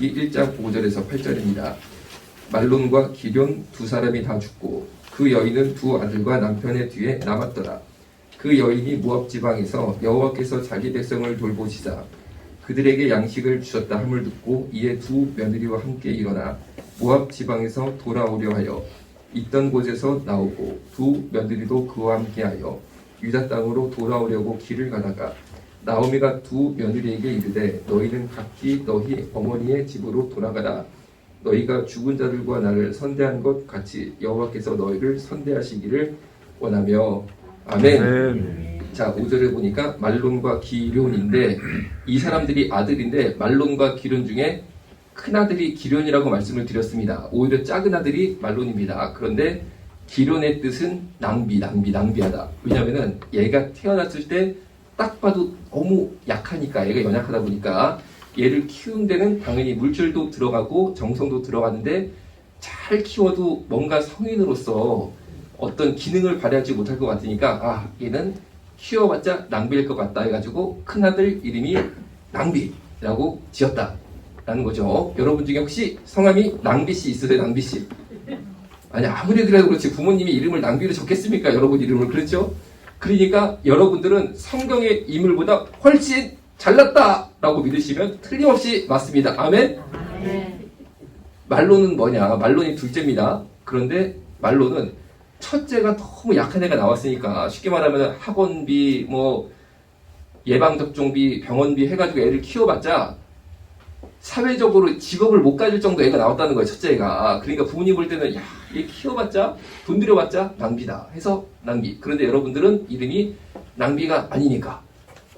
출애굽기 1장 5절에서 8절입니다. 말론과 기럨 두 사람이 다 죽고 그 여인은 두 아들과 남편의 뒤에 남았더라. 그 여인이 모압 지방에서 여호와께서 자기 백성을 돌보시자 그들에게 양식을 주셨다 함을 듣고 이에 두 며느리와 함께 일어나 모압 지방에서 돌아오려 하여 있던 곳에서 나오고 두 며느리도 그와 함께하여 유다 땅으로 돌아오려고 길을 가다가 나오미가 두 며느리에게 이르되 너희는 각기 너희 어머니의 집으로 돌아가라. 너희가 죽은 자들과 나를 선대한 것 같이 여호와께서 너희를 선대하시기를 원하며. 아멘. 자, 5절에 보니까 말론과 기럨인데 이 사람들이 아들인데 말론과 기럨 중에 큰아들이 기럨이라고 말씀을 드렸습니다. 오히려 작은 아들이 말론입니다. 그런데 기럨의 뜻은 낭비하다. 왜냐하면 얘가 태어났을 때 딱 봐도 너무 약하니까, 얘가 연약하다 보니까 얘를 키운 데는 당연히 물질도 들어가고 정성도 들어가는데 잘 키워도 뭔가 성인으로서 어떤 기능을 발휘하지 못할 것 같으니까 얘는 키워봤자 낭비일 것 같다 해가지고 큰아들 이름이 낭비라고 지었다라는 거죠. 여러분 중에 혹시 성함이 낭비씨 있으세요? 낭비씨? 아니, 아무리 그래도 그렇지 부모님이 이름을 낭비로 적겠습니까? 여러분 이름을. 그렇죠? 그러니까 여러분들은 성경의 인물보다 훨씬 잘났다라고 믿으시면 틀림없이 맞습니다. 아멘? 말론은 뭐냐? 말론이 둘째입니다. 그런데 말론은 첫째가 너무 약한 애가 나왔으니까 쉽게 말하면 학원비, 예방접종비, 병원비 해가지고 애를 키워봤자 사회적으로 직업을 못 가질 정도 애가 나왔다는 거예요. 첫째 애가. 그러니까 부모님 볼 때는 얘 키워봤자 돈 들여봤자 낭비다 해서 낭비. 그런데 여러분들은 이름이 낭비가 아니니까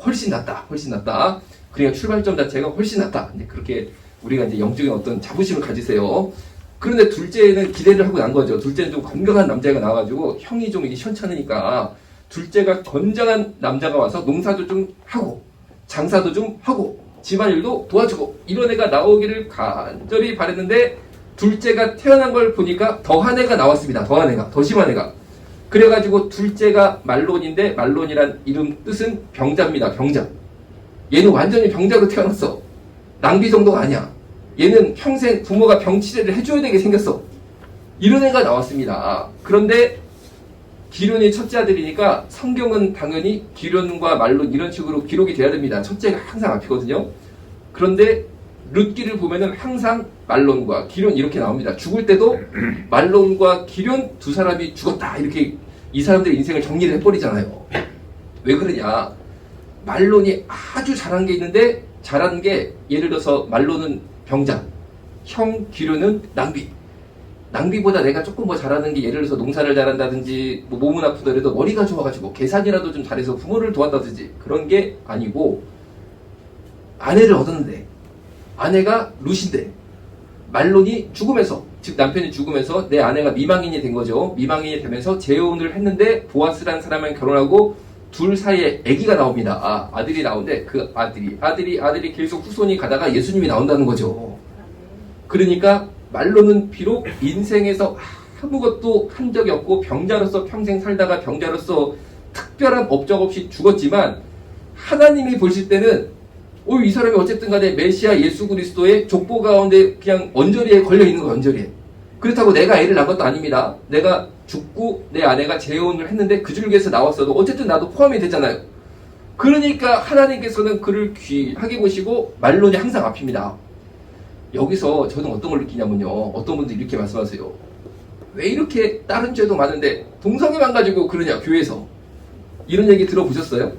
훨씬 낫다. 그러니까 출발점 자체가 훨씬 낫다. 이제 그렇게 우리가 이제 영적인 어떤 자부심을 가지세요. 그런데 둘째는 기대를 하고 난 거죠. 둘째는 좀 건강한 남자가 나와가지고 형이 좀 이게 시원찮으니까 둘째가 건장한 남자가 와서 농사도 좀 하고 장사도 좀 하고 집안일도 도와주고 이런 애가 나오기를 간절히 바랬는데 둘째가 태어난 걸 보니까 더한 애가 나왔습니다. 더 심한 애가. 그래가지고 둘째가 말론인데 말론이란 이름 뜻은 병자입니다. 병자. 얘는 완전히 병자로 태어났어. 낭비 정도가 아니야. 얘는 평생 부모가 병치레를 해줘야 되게 생겼어. 이런 애가 나왔습니다. 그런데 기럨이 첫째 아들이니까 성경은 당연히 기럨과 말론 이런 식으로 기록이 돼야 됩니다. 첫째가 항상 앞이거든요. 그런데 룻기를 보면은 항상 말론과 기럨 이렇게 나옵니다. 죽을 때도 말론과 기럨 두 사람이 죽었다 이렇게 이 사람들의 인생을 정리를 해버리잖아요. 왜 그러냐? 말론이 아주 잘한 게 있는데 잘한 게 예를 들어서 말론은 병자, 형 기럨은 낭비. 낭비보다 내가 조금 뭐 잘하는 게 예를 들어서 농사를 잘한다든지 몸은 아프더라도 머리가 좋아가지고 계산이라도 좀 잘해서 부모를 도왔다든지 그런 게 아니고 아내를 얻었는데 아내가 룻인데 말론이 죽으면서 즉 남편이 죽으면서 내 아내가 미망인이 된 거죠. 미망인이 되면서 재혼을 했는데 보아스라는 사람이랑 결혼하고 둘 사이에 아기가 나옵니다. 아들이 나오는데 그 아들이 계속 후손이 가다가 예수님이 나온다는 거죠. 그러니까 말론은 비록 인생에서 아무것도 한 적이 없고 병자로서 평생 살다가 병자로서 특별한 업적 없이 죽었지만 하나님이 보실 때는 이 사람이 어쨌든 간에 메시아 예수 그리스도의 족보 가운데 그냥 언저리에 걸려있는 거예요. 언저리에. 그렇다고 내가 애를 낳은 것도 아닙니다. 내가 죽고 내 아내가 재혼을 했는데 그 줄기에서 나왔어도 어쨌든 나도 포함이 되잖아요. 그러니까 하나님께서는 그를 귀하게 보시고 말론이 항상 앞입니다. 여기서 저는 어떤 걸 느끼냐면요. 어떤 분들이 이렇게 말씀하세요. 왜 이렇게 다른 죄도 많은데 동성애만 가지고 그러냐 교회에서. 이런 얘기 들어보셨어요?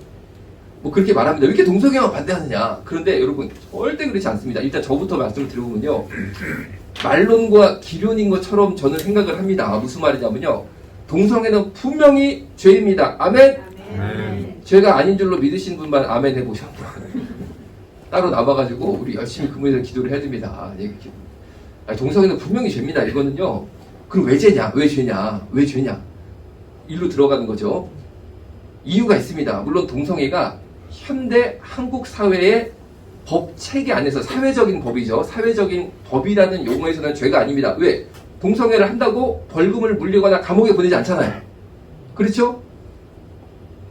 그렇게 말합니다. 왜 이렇게 동성애만 반대하느냐. 그런데 여러분 절대 그렇지 않습니다. 일단 저부터 말씀을 드려보면요. 말론과 기럨인 것처럼 저는 생각을 합니다. 무슨 말이냐면요. 동성애는 분명히 죄입니다. 아멘? 죄가 아닌 줄로 믿으신 분만 아멘 해보셨죠. 따로 남아가지고 우리 열심히 그분에서 기도를 해야 됩니다. 동성애는 분명히 죄입니다. 이거는요. 그럼 왜 죄냐? 일로 들어가는 거죠. 이유가 있습니다. 물론 동성애가 현대 한국 사회의 법 체계 안에서 사회적인 법이죠. 사회적인 법이라는 용어에서는 죄가 아닙니다. 왜? 동성애를 한다고 벌금을 물리거나 감옥에 보내지 않잖아요. 그렇죠?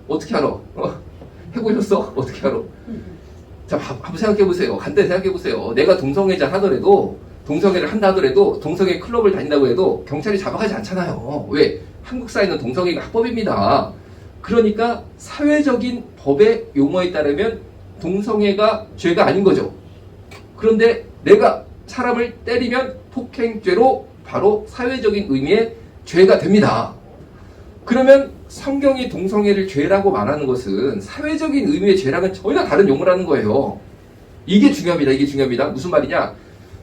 어떻게 알아? 해보셨어? 어떻게 알아? 자, 한번 생각해 보세요. 간단히 생각해 보세요. 내가 동성애자 하더라도, 동성애를 한다 하더라도, 동성애 클럽을 다닌다고 해도 경찰이 잡아가지 않잖아요. 왜? 한국 사회는 동성애가 합법입니다. 그러니까 사회적인 법의 용어에 따르면 동성애가 죄가 아닌 거죠. 그런데 내가 사람을 때리면 폭행죄로 바로 사회적인 의미의 죄가 됩니다. 그러면 성경이 동성애를 죄라고 말하는 것은 사회적인 의미의 죄랑은 전혀 다른 용어라는 거예요. 이게 중요합니다. 이게 중요합니다. 무슨 말이냐?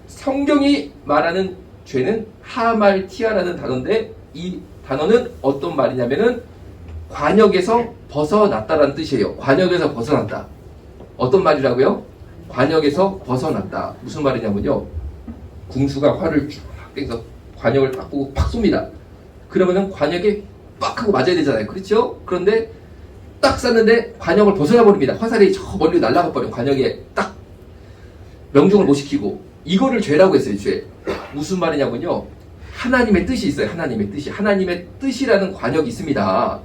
성경이 말하는 죄는 하말티아라는 단어인데 이 단어는 어떤 말이냐면은 관역에서 벗어났다라는 뜻이에요. 관역에서 벗어났다. 어떤 말이라고요? 관역에서 벗어났다. 무슨 말이냐면요. 궁수가 활을 쫙 땡겨서 관역을 딱 보고 팍 쏩니다. 그러면은 관역에 빡 하고 맞아야 되잖아요. 그렇죠? 그런데 딱 쐈는데 관역을 벗어나 버립니다. 화살이 저 멀리 날아가 버려. 관역에 딱 명중을 못 시키고. 이거를 죄라고 했어요. 죄. 무슨 말이냐면요. 하나님의 뜻이 있어요. 하나님의 뜻이. 하나님의 뜻이라는 관역이 있습니다.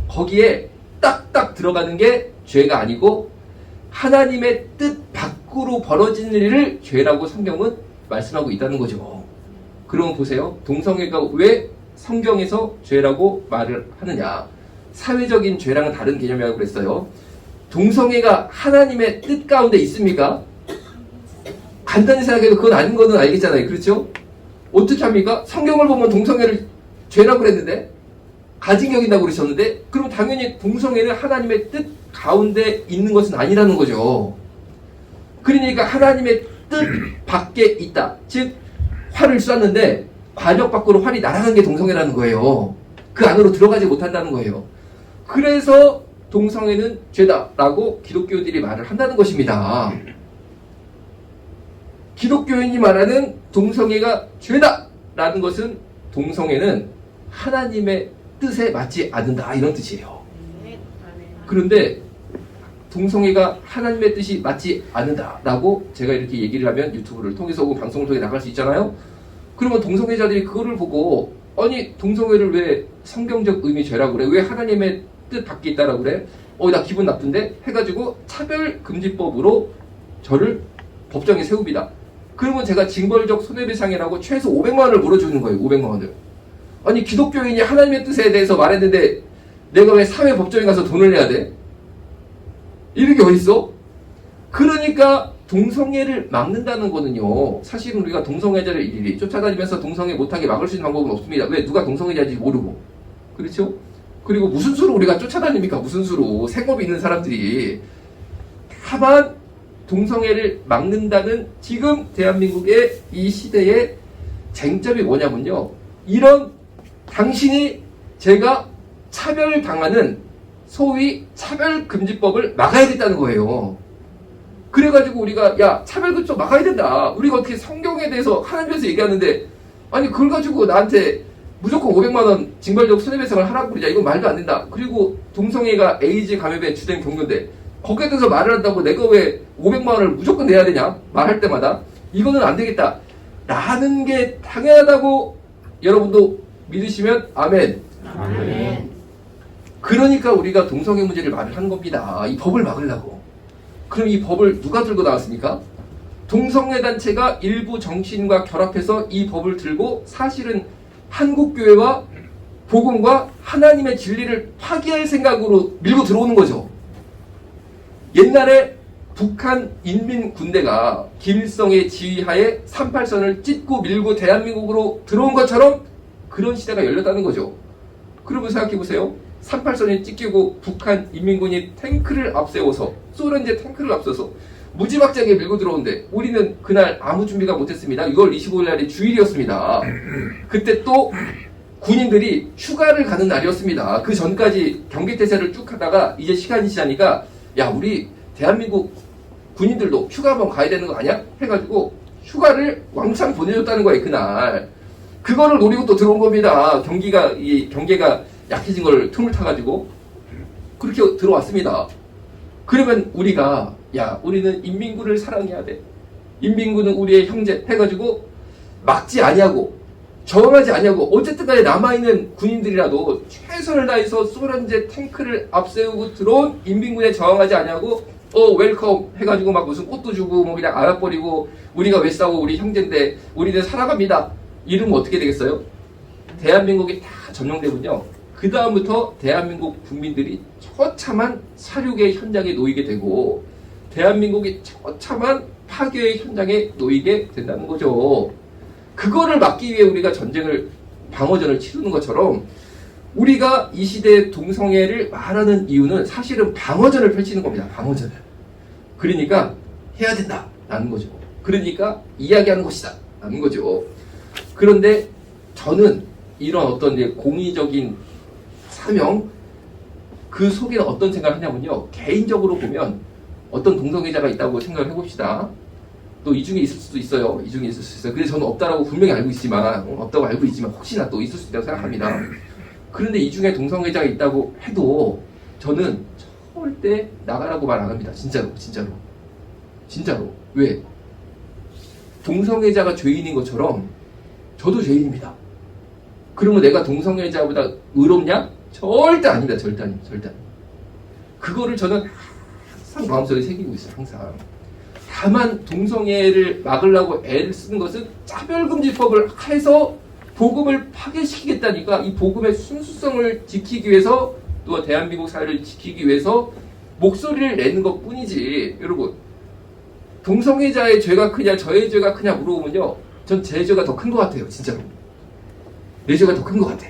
거기에 딱딱 들어가는 게 죄가 아니고 하나님의 뜻 밖으로 벌어지는 일을 죄라고 성경은 말씀하고 있다는 거죠. 그러면 보세요. 동성애가 왜 성경에서 죄라고 말을 하느냐. 사회적인 죄랑은 다른 개념이라고 그랬어요. 동성애가 하나님의 뜻 가운데 있습니까? 간단히 생각해도 그건 아닌 거는 알겠잖아요. 그렇죠? 어떻게 합니까? 성경을 보면 동성애를 죄라고 그랬는데 가증 여긴다고 그러셨는데 그럼 당연히 동성애는 하나님의 뜻 가운데 있는 것은 아니라는 거죠. 그러니까 하나님의 뜻 밖에 있다. 즉 활을 쐈는데 관역 밖으로 활이 날아간 게 동성애라는 거예요. 그 안으로 들어가지 못한다는 거예요. 그래서 동성애는 죄다라고 기독교인들이 말을 한다는 것입니다. 기독교인이 말하는 동성애가 죄다라는 것은 동성애는 하나님의 뜻에 맞지 않는다 이런 뜻이에요. 그런데 동성애가 하나님의 뜻이 맞지 않는다라고 제가 이렇게 얘기를 하면 유튜브를 통해서 혹은 방송을 통해 나갈 수 있잖아요. 그러면 동성애자들이 그거를 보고 아니 동성애를 왜 성경적 의미 죄라고 그래? 왜 하나님의 뜻 밖에 있다라고 그래? 나 기분 나쁜데? 해가지고 차별금지법으로 저를 법정에 세웁니다. 그러면 제가 징벌적 손해배상이라고 최소 500만 원을 물어주는 거예요. 500만 원을. 아니 기독교인이 하나님의 뜻에 대해서 말했는데 내가 왜 사회법정에 가서 돈을 내야 돼? 이런 게 어딨어? 그러니까 동성애를 막는다는 거는요. 사실은 우리가 동성애자를 일일이 쫓아다니면서 동성애 못하게 막을 수 있는 방법은 없습니다. 왜? 누가 동성애자인지 모르고. 그렇죠? 그리고 무슨 수로 우리가 쫓아다닙니까? 무슨 수로. 생업이 있는 사람들이. 다만 동성애를 막는다는 지금 대한민국의 이 시대의 쟁점이 뭐냐면요. 이런 당신이 제가 차별당하는 소위 차별금지법을 막아야겠다는 거예요. 그래가지고 우리가 야 차별금지법 막아야 된다. 우리가 어떻게 성경에 대해서 하나님께서 얘기하는데 아니 그걸 가지고 나한테 무조건 500만 원 징벌적 손해배상을 하라고 그러자. 이건 말도 안 된다. 그리고 동성애가 에이즈 감염에 주된 경로인데 거기에 대해서 말을 한다고 내가 왜 500만 원을 무조건 내야 되냐? 말할 때마다 이거는 안 되겠다. 라는 게 당연하다고 여러분도 믿으시면 아멘. 아멘. 그러니까 우리가 동성애 문제를 말을 하는 겁니다. 이 법을 막으려고. 그럼 이 법을 누가 들고 나왔습니까? 동성애 단체가 일부 정치인과 결합해서 이 법을 들고 사실은 한국교회와 복음과 하나님의 진리를 파괴할 생각으로 밀고 들어오는 거죠. 옛날에 북한 인민군대가 김일성의 지휘하에 38선을 찢고 밀고 대한민국으로 들어온 것처럼 그런 시대가 열렸다는 거죠. 그러면 생각해보세요. 38선이 찢기고 북한 인민군이 탱크를 앞세워서 소련제 탱크를 앞서서 무지막지하게 밀고 들어오는데 우리는 그날 아무 준비가 못했습니다. 6월 25일 날이 주일이었습니다. 그때 또 군인들이 휴가를 가는 날이었습니다. 그 전까지 경계태세를 쭉 하다가 이제 시간이 지나니까 야 우리 대한민국 군인들도 휴가 한번 가야 되는 거 아니야? 해가지고 휴가를 왕창 보내줬다는 거예요. 그날 그거를 노리고 또 들어온 겁니다. 경계가 약해진 걸 틈을 타가지고 그렇게 들어왔습니다. 그러면 우리가 야 우리는 인민군을 사랑해야 돼. 인민군은 우리의 형제 해가지고 막지 아니하고 저항하지 아니하고 어쨌든 간에 남아있는 군인들이라도 최선을 다해서 소련제 탱크를 앞세우고 들어온 인민군에 저항하지 아니하고 웰컴 해가지고 막 무슨 꽃도 주고 뭐 그냥 안아버리고 우리가 왜 싸워 우리 형제인데 우리는 살아갑니다. 이러면 어떻게 되겠어요? 대한민국이 다 점령되면요. 그 다음부터 대한민국 국민들이 처참한 사륙의 현장에 놓이게 되고 대한민국이 처참한 파괴의 현장에 놓이게 된다는 거죠. 그거를 막기 위해 우리가 방어전을 치르는 것처럼 우리가 이 시대의 동성애를 말하는 이유는 사실은 방어전을 펼치는 겁니다. 방어전을. 그러니까 해야 된다라는 거죠. 그러니까 이야기하는 것이다 라는 거죠. 그런데 저는 이런 어떤 이제 공의적인 사명 그 속에는 어떤 생각을 하냐면요. 개인적으로 보면 어떤 동성애자가 있다고 생각을 해봅시다. 또 이 중에 있을 수도 있어요. 이 중에 있을 수 있어요. 그래서 저는 없다라고 분명히 알고 있지만 없다고 알고 있지만 혹시나 또 있을 수 있다고 생각합니다. 그런데 이 중에 동성애자가 있다고 해도 저는 절대 나가라고 말 안 합니다. 진짜로. 왜? 동성애자가 죄인인 것처럼 저도 죄인입니다. 그러면 내가 동성애자보다 의롭냐? 절대 아닙니다. 절대 아닙니다. 그거를 저는 항상 마음속에 새기고 있어요. 항상. 다만 동성애를 막으려고 애를 쓰는 것은 차별금지법을 해서 복음을 파괴시키겠다니까 이 복음의 순수성을 지키기 위해서 또 대한민국 사회를 지키기 위해서 목소리를 내는 것 뿐이지. 여러분 동성애자의 죄가 크냐 저의 죄가 크냐 물어보면요. 전 제 죄가 더 큰 것 같아요. 진짜로. 내 죄가 더 큰 것 같아.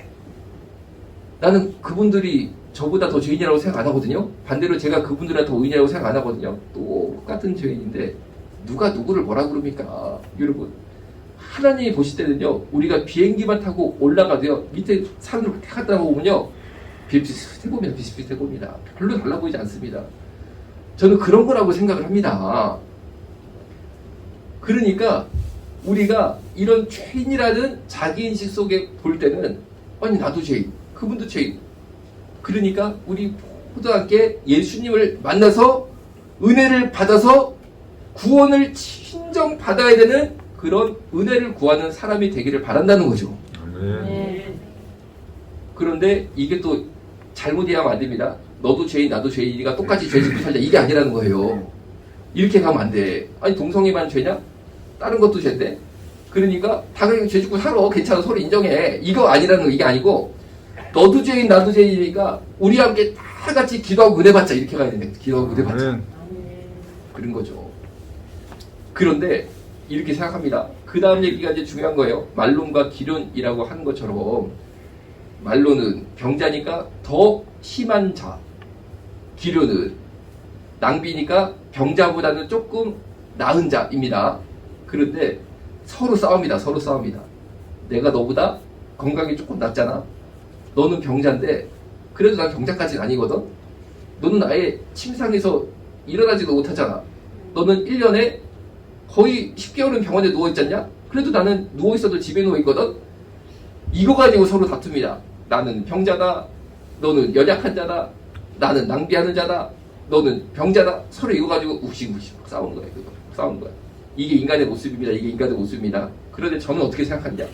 나는 그분들이 저보다 더 죄인이라고 생각 안 하거든요. 반대로 제가 그분들보다 더 의인이라고 생각 안 하거든요. 똑같은 죄인인데 누가 누구를 뭐라 그럽니까? 여러분 하나님이 보실 때는요. 우리가 비행기만 타고 올라가도요. 밑에 사람들 갔다 보면요. 비슷비슷해 봅니다. 별로 달라 보이지 않습니다. 저는 그런 거라고 생각을 합니다. 그러니까 우리가 이런 죄인이라는 자기인식 속에 볼 때는 아니 나도 죄인, 그분도 죄인. 그러니까 우리 모두 함께 예수님을 만나서 은혜를 받아서 구원을 친정받아야 되는 그런 은혜를 구하는 사람이 되기를 바란다는 거죠. 네. 그런데 이게 또 잘못 이해하면 안 됩니다. 너도 죄인 나도 죄인이니까 똑같이 죄 짓고 살자 이게 아니라는 거예요. 이렇게 가면 안 돼. 아니 동성애만 죄냐? 다른 것도 죄인데. 그러니까 다 그냥 죄 짓고 살아. 괜찮아. 서로 인정해. 이거 아니라는 거. 이게 아니고 너도 죄인 나도 죄인이니까 우리 함께 다 같이 기도하고 은혜 받자 이렇게 가야 되네. 기도하고 은혜 받자. 그런 거죠. 그런데 이렇게 생각합니다. 그 다음 얘기가 이제 중요한 거예요. 말론과 기론이라고 하는 것처럼 말론은 병자니까 더 심한 자, 기론은 낭비니까 병자보다는 조금 나은 자입니다. 그런데 서로 싸웁니다. 내가 너보다 건강이 조금 낫잖아. 너는 병자인데 그래도 난 병자까지는 아니거든. 너는 아예 침상에서 일어나지도 못하잖아. 너는 1년에 거의 10개월은 병원에 누워있잖냐? 그래도 나는 누워있어도 집에 누워있거든. 이거 가지고 서로 다툽니다. 나는 병자다. 너는 연약한 자다. 나는 낭비하는 자다. 너는 병자다. 서로 이거 가지고 우식우식 싸우는 거야. 싸우는 거야. 이게 인간의 모습입니다. 그런데 저는 어떻게 생각하냐?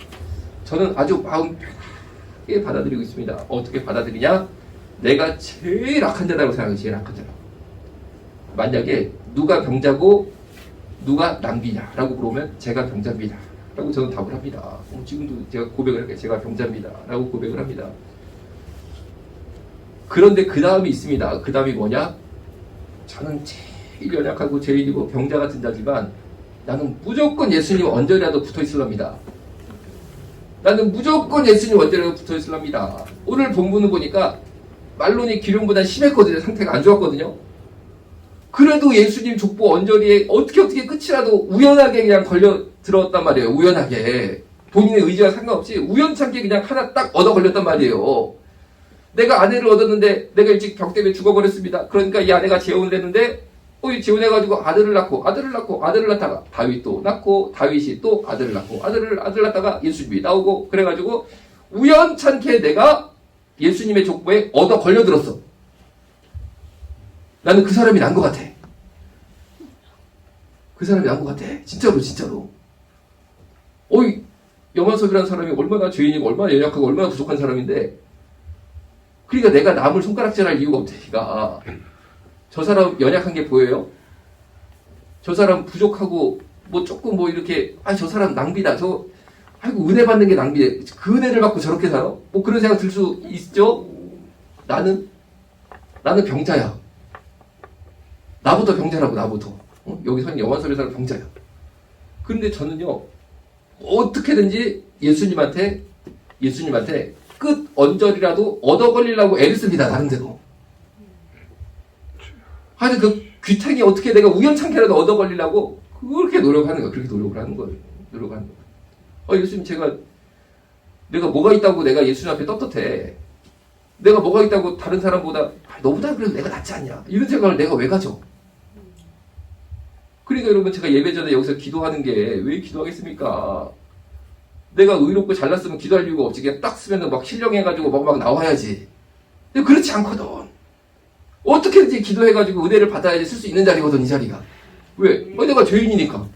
저는 아주 마음 편하게 받아들이고 있습니다. 어떻게 받아들이냐? 내가 제일 악한 자라고 생각해요. 제일 악한 자라고. 만약에 누가 병자고 누가 낭비냐 라고 물어보면 제가 병자입니다 라고 저는 답을 합니다. 지금도 제가 고백을 할게요. 제가 병자입니다 라고 고백을 합니다. 그런데 그 다음이 있습니다. 그 다음이 뭐냐? 저는 제일 연약하고 죄인이고 병자 같은 자지만 나는 무조건 예수님 언저리라도 붙어있으랍니다. 나는 무조건 예수님 언저리라도 붙어있으랍니다. 오늘 본문을 보니까 말론이 기룡보다 심했거든요. 상태가 안 좋았거든요. 그래도 예수님 족보 언저리에 어떻게 끝이라도 우연하게 그냥 걸려 들어왔단 말이에요. 우연하게. 본인의 의지와 상관없이 우연찮게 그냥 하나 딱 얻어 걸렸단 말이에요. 내가 아내를 얻었는데 내가 일찍 병 때문에 죽어버렸습니다. 그러니까 이 아내가 재혼을 했는데 재혼해가지고 아들을 낳다가 다윗 또 낳고 다윗이 또 아들을 낳고 아들 낳다가 예수님이 나오고 그래가지고 우연찮게 내가 예수님의 족보에 얻어 걸려들었어. 나는 그 사람이 난 것 같아. 진짜로. 영화섭이라는 사람이 얼마나 죄인이고 얼마나 연약하고 얼마나 부족한 사람인데 그러니까 내가 남을 손가락질할 이유가 없으니까 저 사람 연약한 게 보여요? 저 사람 부족하고 뭐 조금 뭐 이렇게 저 사람 낭비다. 아이고 은혜 받는 게 낭비해. 그 은혜를 받고 저렇게 살아? 뭐 그런 생각 들 수 있죠? 나는 병자야. 나부터 병자라고 나부터. 여기 선 영화설에서는 병자야. 그런데 저는요 어떻게든지 예수님한테 끝 언저리라도 얻어 걸리려고 애를 씁니다. 나름대로. 하여튼 그 귀탱이 어떻게 내가 우연찮게라도 얻어 걸리려고 그렇게 노력하는 거야. 그렇게 노력을 하는 거예요. 노력하는 거예요. 예수님 내가 뭐가 있다고 내가 예수님 앞에 떳떳해. 내가 뭐가 있다고 다른 사람보다 너보다 그래도 내가 낫지 않냐. 이런 생각을 내가 왜 가져? 그러니까 여러분 제가 예배 전에 여기서 기도하는 게 왜 기도하겠습니까? 내가 의롭고 잘났으면 기도할 이유가 없지. 그냥 딱 쓰면은 막 신령해가지고 막 나와야지. 근데 그렇지 않거든. 어떻게든지 기도해가지고 은혜를 받아야지 쓸 수 있는 자리거든, 이 자리가. 왜? 내가 죄인이니까.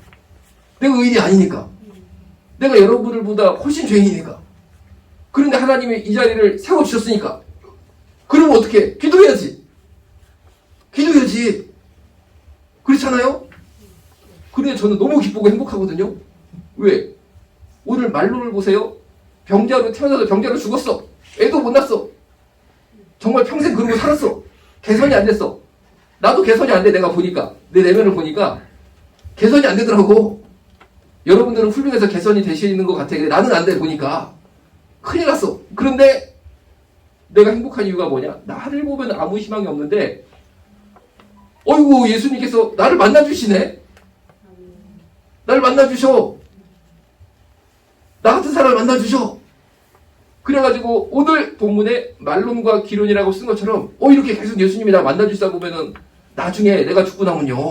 내가 의인이 아니니까. 내가 여러분들보다 훨씬 죄인이니까. 그런데 하나님이 이 자리를 세워주셨으니까. 그러면 어떻게? 기도해야지. 그렇잖아요? 그런데 저는 너무 기쁘고 행복하거든요. 왜? 오늘 말로를 보세요. 병자로 태어나서 병자로 죽었어. 애도 못 낳았어. 정말 평생 그러고 살았어. 개선이 안 됐어. 나도 개선이 안 돼. 내가 보니까. 내 내면을 보니까 개선이 안 되더라고. 여러분들은 훌륭해서 개선이 되시는 것 같아. 근데 나는 안 돼. 보니까. 큰일 났어. 그런데 내가 행복한 이유가 뭐냐? 나를 보면 아무 희망이 없는데 어이구 예수님께서 나를 만나주시네. 나를 만나주셔. 나 같은 사람을 만나주셔. 그래가지고 오늘 본문에 말론과 기론이라고 쓴 것처럼 이렇게 계속 예수님이 나 만나주시다 보면은 나중에 내가 죽고 나면은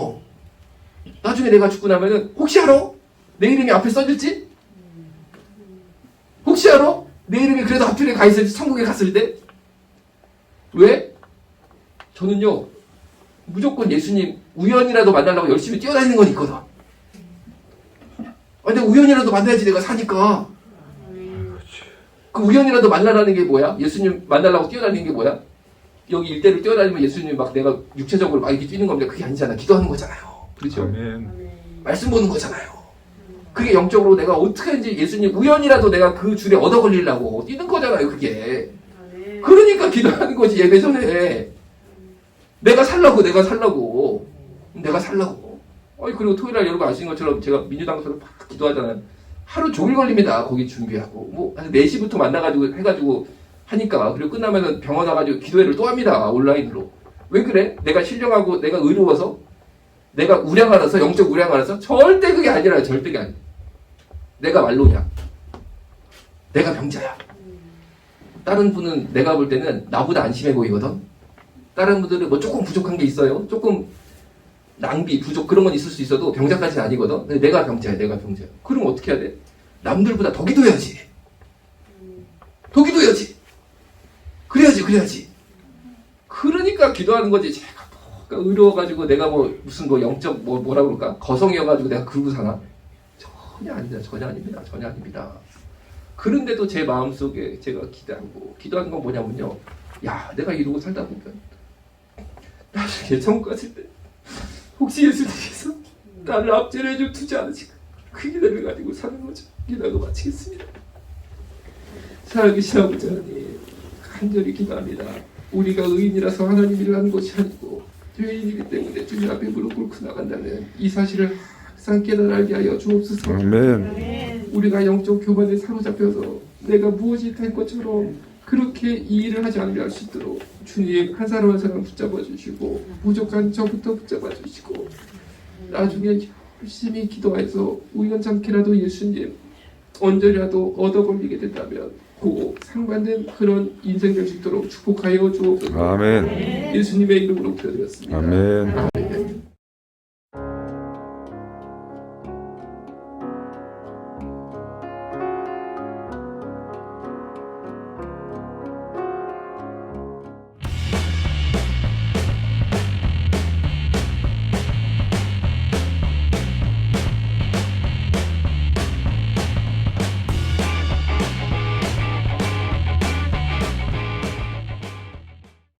혹시 알아? 내 이름이 앞에 써질지? 혹시 알아? 내 이름이 그래도 앞줄에 가 있을지 천국에 갔을 때? 왜? 저는요 무조건 예수님 우연이라도 만나려고 열심히 뛰어다니는 건 있거든. 근데 우연이라도 만나야지 내가 사니까. 그 우연이라도 만나라는 게 뭐야? 예수님 만나려고 뛰어다니는 게 뭐야? 여기 일대를 뛰어다니면 예수님 막 내가 육체적으로 막 이렇게 뛰는 겁니다. 그게 아니잖아. 기도하는 거잖아요. 그렇죠? 아멘. 말씀 보는 거잖아요. 그게 영적으로 내가 어떻게든지 예수님 우연이라도 내가 그 줄에 얻어 걸리려고 뛰는 거잖아요. 그게. 그러니까 기도하는 거지. 예배 전에. 내가 살라고. 그리고 토요일날 여러분 아시는 것처럼 제가 민주당서를 막 기도하잖아요. 하루 종일 걸립니다. 거기 준비하고. 한 4시부터 해가지고 하니까. 그리고 끝나면은 병원 와가지고 기도회를 또 합니다. 온라인으로. 왜 그래? 내가 신령하고 내가 의로워서? 내가 우량하라서? 영적 우량하라서? 절대 그게 아니라 절대 그게 아니야. 내가 말로냐. 내가 병자야. 다른 분은 내가 볼 때는 나보다 안심해 보이거든. 다른 분들은 뭐 조금 부족한 게 있어요. 조금 낭비, 부족 그런 건 있을 수 있어도 병자까지는 아니거든. 근데 내가 병자야. 그럼 어떻게 해야 돼? 남들보다 더 기도해야지. 그래야지. 그러니까 기도하는 거지. 제가 의로워가지고 내가 무슨 영적 뭐라 그럴까? 거성이어가지고 내가 그러고 사나? 전혀 아닙니다. 그런데도 제 마음속에 제가 기도하는 건 뭐냐면요. 내가 이러고 살다 보면 나중에 천국 갔을 때 혹시 예수님께서 나를 앞전에 좀 두지 않으실까? 그 기대를 가지고 사는 거죠. 기도하고 마치겠습니다. 살아계신 아버지 하나님, 간절히 기도합니다. 우리가 의인이라서 하나님 일을 하는 것이 아니고 죄인이기 때문에 주님 앞에 무릎 꿇고 나간다는 이 사실을 항상 깨달아 알게 하여 주옵소서. 아멘. 우리가 영적 교만에 사로잡혀서 내가 무엇이 된 것처럼 그렇게 이 일을 하지 않으려 할 수 있도록 주님 한 사람 한 사람 붙잡아 주시고 부족한 저부터 붙잡아 주시고 나중에 열심히 기도해서 우연찮게라도 예수님 언제라도 얻어 걸리게 된다면 그 상반된 그런 인생 될 수 있도록 축복하여 주옵소서. 아멘. 예수님의 이름으로 기도드렸습니다. 아멘.